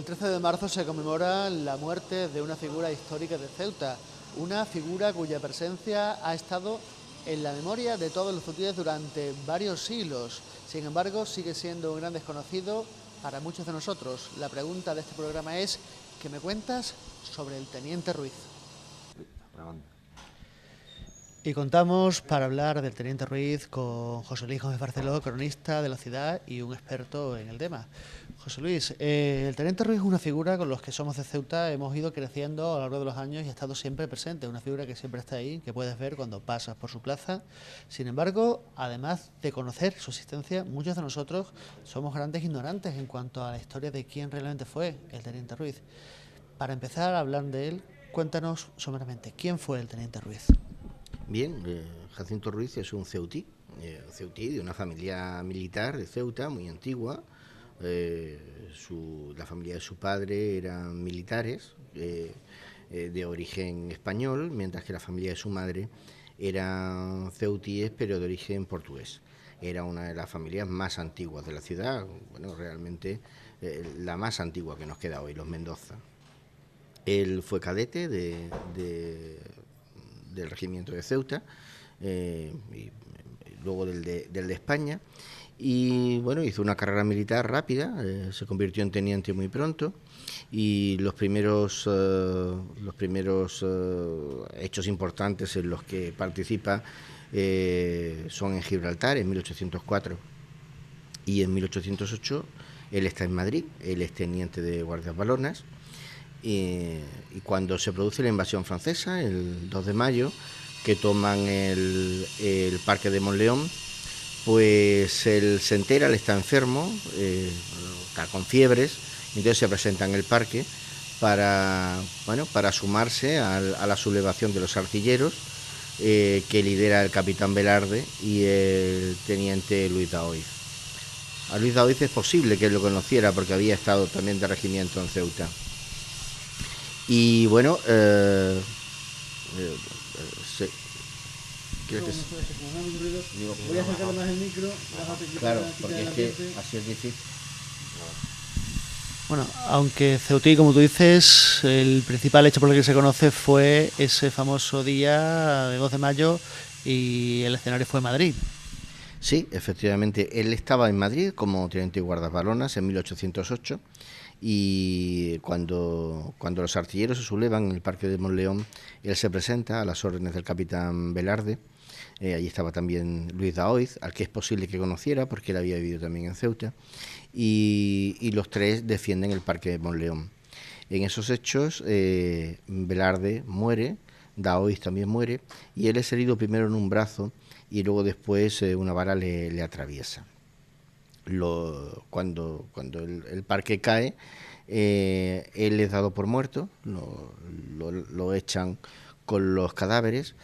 13 de marzo se conmemora la muerte de una figura histórica de Ceuta, una figura cuya presencia ha estado en la memoria de todos los ceutíes durante varios siglos. Sin embargo, sigue siendo un gran desconocido para muchos de nosotros. La pregunta de este programa es, ¿qué me cuentas sobre el Teniente Ruiz? Y contamos para hablar del Teniente Ruiz con José Luis Gómez Barceló, cronista de la ciudad y un experto en el tema. José Luis, el Teniente Ruiz es una figura con los que somos de Ceuta, hemos ido creciendo a lo largo de los años y ha estado siempre presente, una figura que siempre está ahí, que puedes ver cuando pasas por su plaza. Sin embargo, además de conocer su existencia, muchos de nosotros somos grandes ignorantes en cuanto a la historia de quién realmente fue el Teniente Ruiz. Para empezar a hablar de él, cuéntanos someramente, ¿quién fue el Teniente Ruiz? Bien, Jacinto Ruiz es un ceutí de una familia militar de Ceuta muy antigua. La familia de su padre eran militares de origen español, mientras que la familia de su madre eran ceutíes pero de origen portugués. Era una de las familias más antiguas de la ciudad, bueno, realmente la más antigua que nos queda hoy, los Mendoza. Él fue cadete del regimiento de Ceuta, y luego del de España, y bueno, hizo una carrera militar rápida, se convirtió en teniente muy pronto, y los primeros hechos importantes en los que participa son en Gibraltar en 1804 y en 1808. Él está en Madrid, él es teniente de guardias balonas. Y cuando se produce la invasión francesa, el 2 de mayo, que toman el parque de Monleón, pues él se entera, él está enfermo, está con fiebres, entonces se presenta en el parque para sumarse a la sublevación de los artilleros que lidera el capitán Velarde y el teniente Luis Daoiz. A Luis Daoiz es posible que él lo conociera porque había estado también de regimiento en Ceuta. Y bueno, voy a acercar más el micro. Claro, porque es que así es difícil. Bueno, aunque Ceutí, como tú dices, el principal hecho por el que se conoce fue ese famoso día de 2 de mayo y el escenario fue Madrid. Sí, efectivamente, él estaba en Madrid como teniente de guardaespaldas en 1808 y cuando los artilleros se sublevan en el parque de Monleón, él se presenta a las órdenes del capitán Velarde. Allí estaba también Luis Daoiz, al que es posible que conociera porque él había vivido también en Ceuta, y los tres defienden el parque de Monleón. En esos hechos Velarde muere, Daoiz también muere, y él es herido primero en un brazo y luego después una bala le atraviesa. Cuando el parque cae, él es dado por muerto, lo echan con los cadáveres,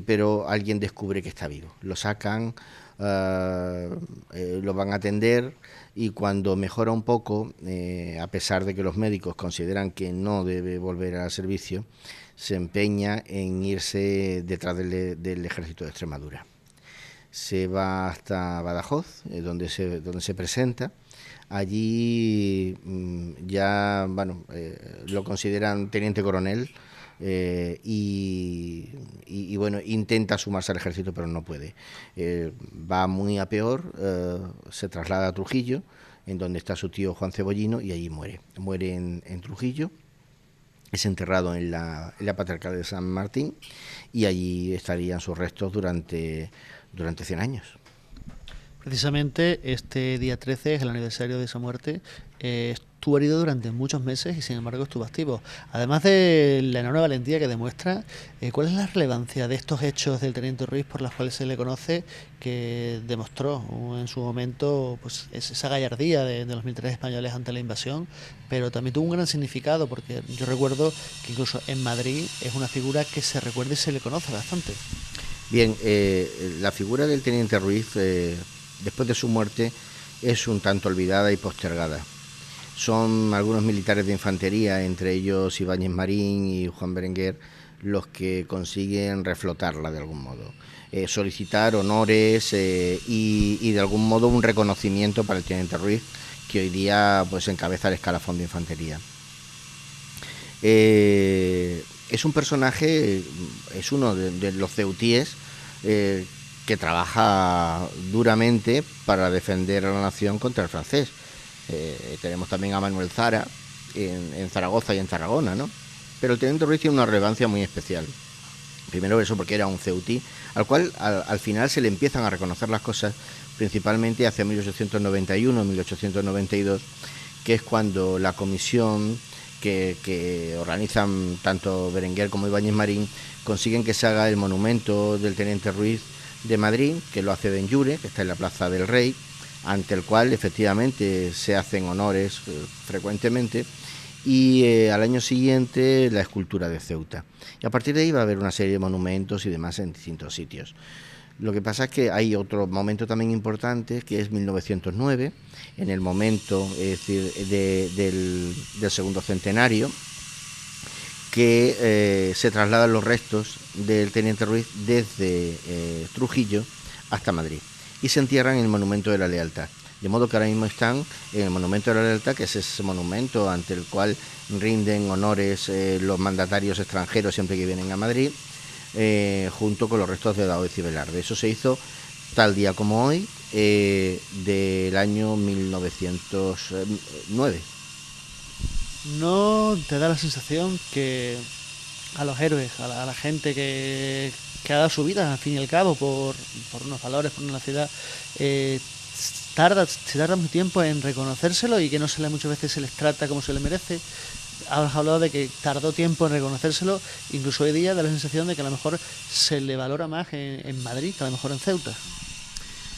pero alguien descubre que está vivo. Lo sacan, lo van a atender, y cuando mejora un poco, a pesar de que los médicos consideran que no debe volver al servicio, se empeña en irse detrás del ejército de Extremadura. Se va hasta Badajoz, donde se presenta. Allí lo consideran teniente coronel, y bueno, intenta sumarse al ejército pero no puede. Va muy a peor, se traslada a Trujillo, en donde está su tío Juan Cebollino, y allí muere en Trujillo. Es enterrado en la Patriarcal de San Martín, y allí estarían sus restos durante 100 años. Precisamente este día 13 es el aniversario de esa muerte. Estuvo herido durante muchos meses y sin embargo estuvo activo. Además de la enorme valentía que demuestra, ¿cuál es la relevancia de estos hechos del Teniente Ruiz por los cuales se le conoce, que demostró en su momento pues esa gallardía de los militares españoles ante la invasión, pero también tuvo un gran significado porque yo recuerdo que incluso en Madrid es una figura que se recuerda y se le conoce bastante? Bien, la figura del Teniente Ruiz, después de su muerte, es un tanto olvidada y postergada. Son algunos militares de infantería, entre ellos Ibáñez Marín y Juan Berenguer, los que consiguen reflotarla de algún modo, solicitar honores y de algún modo un reconocimiento para el Teniente Ruiz, que hoy día pues encabeza el escalafón de infantería. Es un personaje, es uno de los ceutíes que trabaja duramente para defender a la nación contra el francés. Tenemos también a Manuel Zara en Zaragoza y en Tarragona, ¿no? Pero el teniente Ruiz tiene una relevancia muy especial. Primero eso porque era un ceutí, al cual al final se le empiezan a reconocer las cosas, principalmente hacia 1891-1892, que es cuando la comisión que organizan tanto Berenguer como Ibáñez Marín consiguen que se haga el monumento del teniente Ruiz de Madrid, que lo hace Benlliure, que está en la Plaza del Rey, ante el cual efectivamente se hacen honores frecuentemente, y al año siguiente la escultura de Ceuta. Y a partir de ahí va a haber una serie de monumentos y demás en distintos sitios. Lo que pasa es que hay otro momento también importante, que es 1909, en el momento, es decir, del segundo centenario, que se trasladan los restos del teniente Ruiz desde Trujillo hasta Madrid y se entierran en el Monumento de la Lealtad. De modo que ahora mismo están en el Monumento de la Lealtad, que es ese monumento ante el cual rinden honores los mandatarios extranjeros siempre que vienen a Madrid, junto con los restos de Daoiz y Velarde. Eso se hizo tal día como hoy, del año 1909. ¿No te da la sensación que a los héroes, a la gente que ha dado su vida, al fin y al cabo, por unos valores, por una ciudad, se tarda mucho tiempo en reconocérselo y que muchas veces se les trata como se les merece? Has hablado de que tardó tiempo en reconocérselo, incluso hoy día da la sensación de que a lo mejor se le valora más en Madrid que a lo mejor en Ceuta.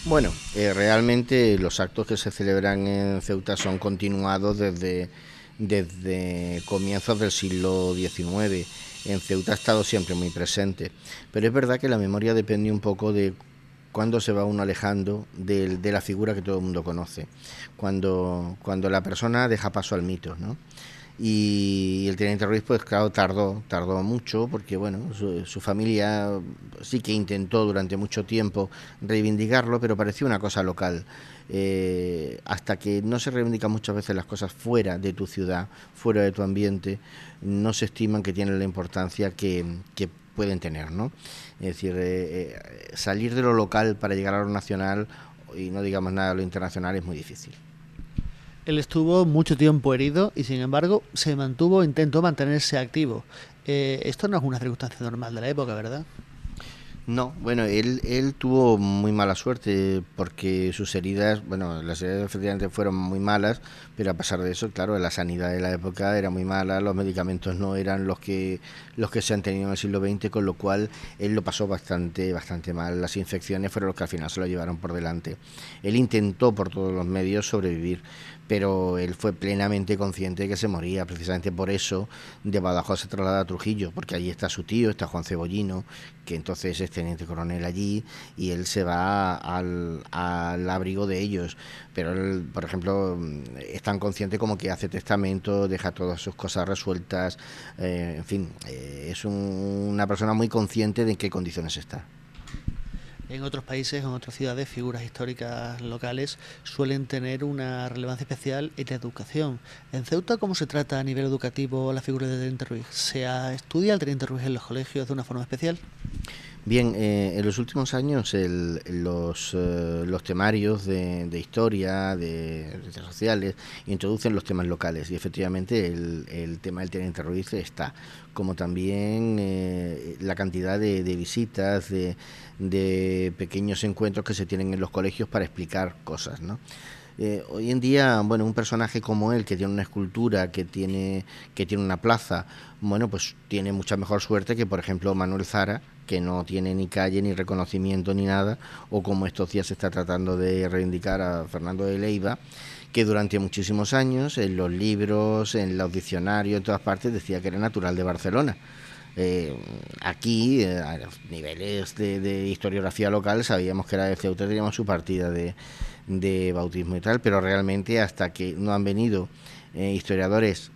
Bueno, realmente los actos que se celebran en Ceuta son continuados desde comienzos del siglo XIX. En Ceuta ha estado siempre muy presente, pero es verdad que la memoria depende un poco de cuándo se va uno alejando de la figura que todo el mundo conoce, cuando la persona deja paso al mito, ¿no? Y el teniente Ruiz, pues claro, tardó mucho, porque bueno, su familia sí que intentó durante mucho tiempo reivindicarlo, pero parecía una cosa local. Hasta que no se reivindican muchas veces las cosas fuera de tu ciudad, fuera de tu ambiente, no se estiman que tienen la importancia que pueden tener, ¿no? Es decir, salir de lo local para llegar a lo nacional, y no digamos nada de lo internacional, es muy difícil. Él estuvo mucho tiempo herido y sin embargo intentó mantenerse activo. Esto no es una circunstancia normal de la época, ¿verdad? No, bueno, él tuvo muy mala suerte porque sus heridas, bueno, las heridas efectivamente fueron muy malas, pero a pesar de eso, claro, la sanidad de la época era muy mala, los medicamentos no eran los que se han tenido en el siglo XX, con lo cual él lo pasó bastante mal. Las infecciones fueron los que al final se lo llevaron por delante. Él intentó por todos los medios sobrevivir, pero él fue plenamente consciente de que se moría. Precisamente por eso de Badajoz se traslada a Trujillo, porque allí está su tío, está Juan Cebollino, que entonces es teniente coronel allí, y él se va al abrigo de ellos. Pero él, por ejemplo, es tan consciente como que hace testamento, deja todas sus cosas resueltas, en fin, es una persona muy consciente de en qué condiciones está. En otros países, en otras ciudades, figuras históricas locales suelen tener una relevancia especial en la educación. En Ceuta, ¿cómo se trata a nivel educativo la figura del teniente Ruiz? ¿Se estudia al teniente Ruiz en los colegios de una forma especial? Bien, en los últimos años los temarios de historia, de ciencias sociales, introducen los temas locales, y efectivamente el tema del teniente Ruiz está, como también la cantidad de visitas, de pequeños encuentros que se tienen en los colegios para explicar cosas, ¿no? Hoy en día, bueno, un personaje como él, que tiene una escultura, que tiene una plaza, bueno, pues tiene mucha mejor suerte que, por ejemplo, Manuel Zara, que no tiene ni calle, ni reconocimiento, ni nada, o como estos días se está tratando de reivindicar a Fernando de Leiva, que durante muchísimos años, en los libros, en los diccionarios, en todas partes, decía que era natural de Barcelona. Aquí, a los niveles de historiografía local, sabíamos que era de Ceuta, teníamos su partida de bautismo y tal, pero realmente hasta que no han venido historiadores,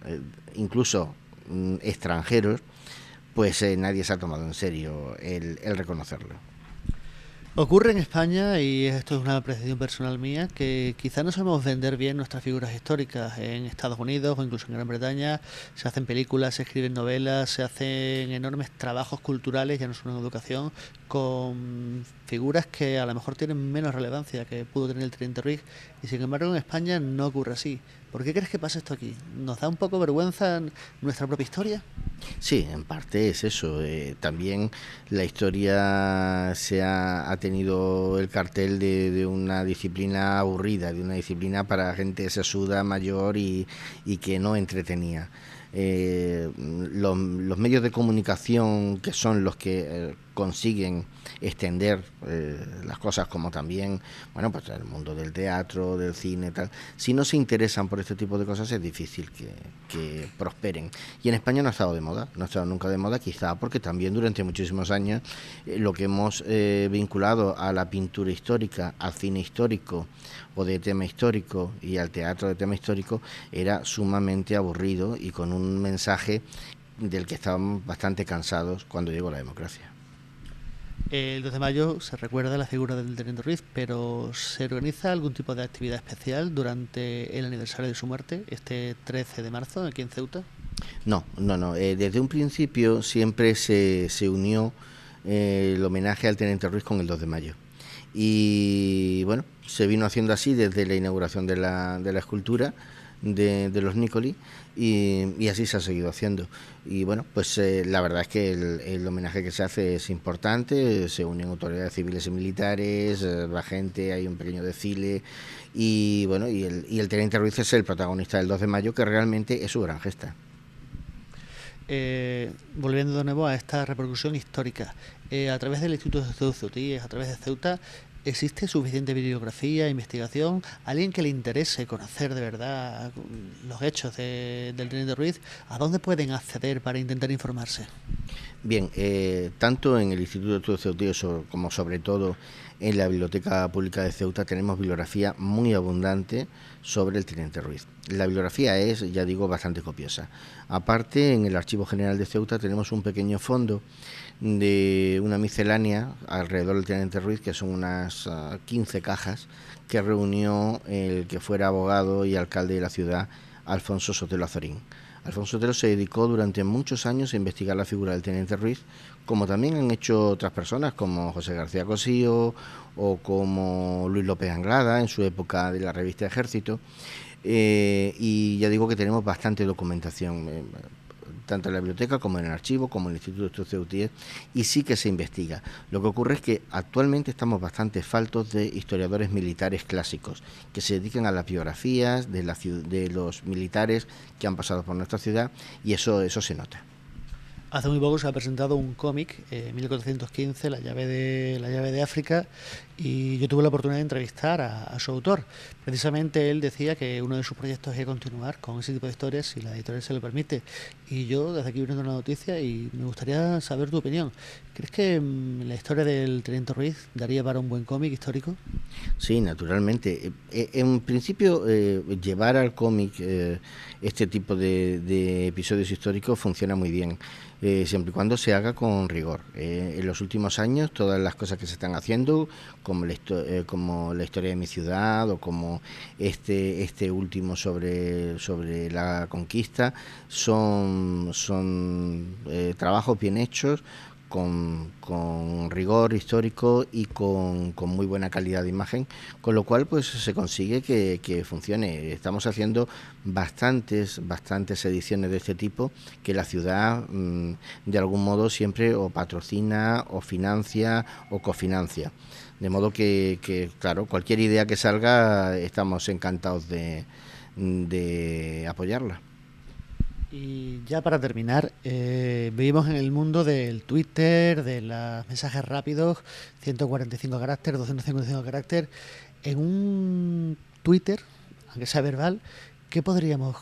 incluso extranjeros, pues nadie se ha tomado en serio el reconocerlo. Ocurre en España, y esto es una apreciación personal mía, que quizá no sabemos vender bien nuestras figuras históricas. En Estados Unidos o incluso en Gran Bretaña se hacen películas, se escriben novelas, se hacen enormes trabajos culturales, ya no solo en educación, con figuras que a lo mejor tienen menos relevancia que pudo tener el Teniente Ruiz, y sin embargo en España no ocurre así. ¿Por qué crees que pasa esto aquí? ¿Nos da un poco vergüenza nuestra propia historia? Sí, en parte es eso. También la historia ha tenido el cartel de una disciplina aburrida, de una disciplina para gente sesuda, mayor y que no entretenía. Los medios de comunicación, que son los que consiguen extender las cosas, como también, bueno, pues el mundo del teatro, del cine, tal, si no se interesan por este tipo de cosas es difícil que prosperen. Y en España no ha estado de moda, no ha estado nunca de moda, quizá porque también durante muchísimos años lo que hemos vinculado a la pintura histórica, al cine histórico o de tema histórico y al teatro de tema histórico era sumamente aburrido y con un mensaje del que estábamos bastante cansados cuando llegó la democracia. El 2 de mayo se recuerda la figura del Teniente Ruiz, pero ¿se organiza algún tipo de actividad especial durante el aniversario de su muerte, este 13 de marzo, aquí en Ceuta? No. Desde un principio siempre se unió el homenaje al Teniente Ruiz con el 2 de mayo. Y bueno, se vino haciendo así desde la inauguración de la escultura de los Nícoli y así se ha seguido haciendo. Y bueno, pues la verdad es que el homenaje que se hace es importante, se unen autoridades civiles y militares, la gente, hay un pequeño desfile y bueno, y el Teniente Ruiz es el protagonista del 2 de mayo, que realmente es su gran gesta. Volviendo de nuevo a esta repercusión histórica, a través del Instituto de Ceutíes, a través de Ceuta, ¿existe suficiente bibliografía, investigación? ¿Alguien que le interese conocer de verdad los hechos del Teniente Ruiz? ¿A dónde pueden acceder para intentar informarse? Bien, tanto en el Instituto de Ceutíes como sobre todo en la Biblioteca Pública de Ceuta tenemos bibliografía muy abundante sobre el Teniente Ruiz. La bibliografía es, ya digo, bastante copiosa. Aparte, en el Archivo General de Ceuta tenemos un pequeño fondo de una miscelánea alrededor del Teniente Ruiz, que son unas 15 cajas que reunió el que fuera abogado y alcalde de la ciudad, Alfonso Sotelo Azorín. Alfonso Sotelo se dedicó durante muchos años a investigar la figura del Teniente Ruiz, como también han hecho otras personas como José García Cosío o como Luis López Anglada en su época de la revista Ejército. Y ya digo que tenemos bastante documentación, tanto en la biblioteca como en el archivo, como en el Instituto de Ceutíes, y sí que se investiga. Lo que ocurre es que actualmente estamos bastante faltos de historiadores militares clásicos que se dediquen a las biografías de los militares que han pasado por nuestra ciudad, y eso se nota. Hace muy poco se ha presentado un cómic, 1415, la llave de África, y yo tuve la oportunidad de entrevistar a su autor. Precisamente él decía que uno de sus proyectos es continuar con ese tipo de historias si la editorial se lo permite. Y yo desde aquí viendo la noticia y me gustaría saber tu opinión. ¿Crees que la historia del Teniente Ruiz daría para un buen cómic histórico? Sí, naturalmente. En principio, llevar al cómic este tipo de episodios históricos funciona muy bien, siempre y cuando se haga con rigor. En los últimos años, todas las cosas que se están haciendo, como la historia de mi ciudad o como este último sobre la conquista, son trabajos bien hechos, con rigor histórico y con muy buena calidad de imagen, con lo cual pues se consigue que funcione. Estamos haciendo bastantes ediciones de este tipo que la ciudad de algún modo siempre o patrocina o financia o cofinancia. De modo que claro, cualquier idea que salga estamos encantados de apoyarla. Y ya para terminar, vivimos en el mundo del Twitter, de los mensajes rápidos, 145 caracteres, 255 caracteres. En un Twitter, aunque sea verbal, ¿qué podríamos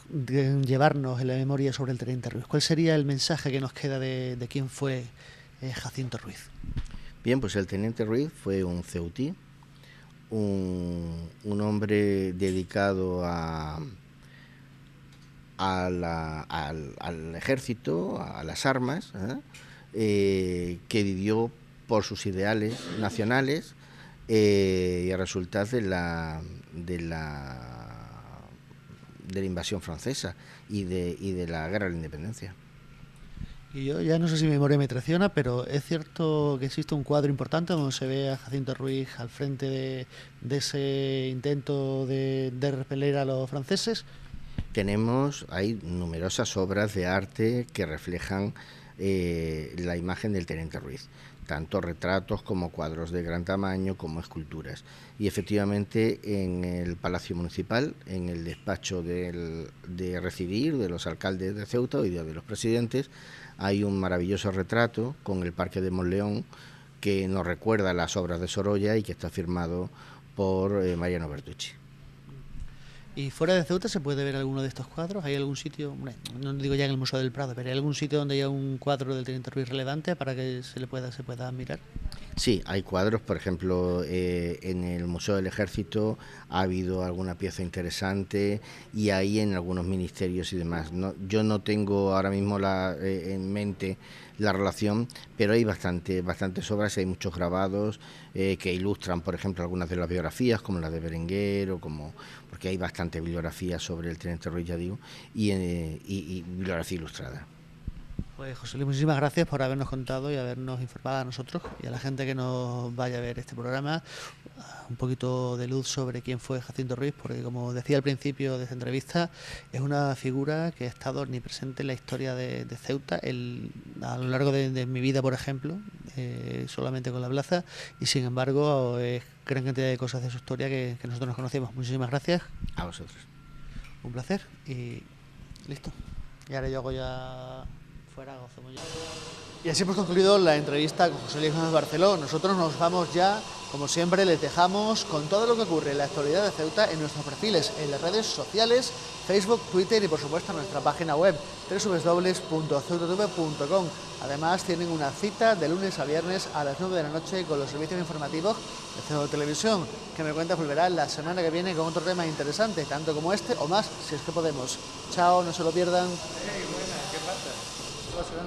llevarnos en la memoria sobre el Teniente Ruiz? ¿Cuál sería el mensaje que nos queda de quién fue Jacinto Ruiz? Bien, pues el Teniente Ruiz fue un ceutí, un hombre dedicado al ejército, a las armas, que vivió por sus ideales nacionales, y a resultas de la invasión francesa y de la guerra de la independencia. Y yo ya no sé si mi memoria me traiciona, pero es cierto que existe un cuadro importante donde se ve a Jacinto Ruiz al frente de ese intento de repeler a los franceses. Hay numerosas obras de arte que reflejan la imagen del teniente Ruiz, tanto retratos como cuadros de gran tamaño como esculturas. Y efectivamente en el Palacio Municipal, en el despacho de recibir de los alcaldes de Ceuta y de los presidentes, hay un maravilloso retrato con el Parque de Monleón que nos recuerda las obras de Sorolla y que está firmado por Mariano Bertucci. ¿Y fuera de Ceuta se puede ver alguno de estos cuadros? ¿Hay algún sitio, no digo ya en el Museo del Prado, pero hay algún sitio donde haya un cuadro del teniente Ruiz relevante para que se pueda mirar? Sí, hay cuadros, por ejemplo, en el Museo del Ejército ha habido alguna pieza interesante y ahí en algunos ministerios y demás. Yo no tengo ahora mismo en mente la relación, pero hay bastantes obras y hay muchos grabados que ilustran, por ejemplo, algunas de las biografías, como la de Berenguer, porque hay bastante bibliografía sobre el teniente Ruiz, ya digo, y bibliografía ilustrada. Pues José Luis, muchísimas gracias por habernos contado y habernos informado a nosotros y a la gente que nos vaya a ver este programa un poquito de luz sobre quién fue Jacinto Ruiz, porque como decía al principio de esta entrevista, es una figura que ha estado omnipresente en la historia de Ceuta a lo largo de mi vida, por ejemplo, solamente con la plaza, y sin embargo gran cantidad de cosas de su historia que nosotros nos conocemos. Muchísimas gracias. A vosotros. Un placer y listo. Y ahora yo hago ya... fuera, gozamos ya. Y así hemos concluido la entrevista con José Luis Gómez Barceló. Nosotros nos vamos ya, como siempre, les dejamos con todo lo que ocurre en la actualidad de Ceuta en nuestros perfiles, en las redes sociales, Facebook, Twitter y por supuesto en nuestra página web www.ceutatv.com. Además tienen una cita de lunes a viernes a las 9 de la noche con los servicios informativos de Ceuta Televisión, que me cuenta volverá la semana que viene con otro tema interesante, tanto como este o más, si es que podemos. Chao, no se lo pierdan. Hey, buena, ¿qué pasa? ¿Qué pasa?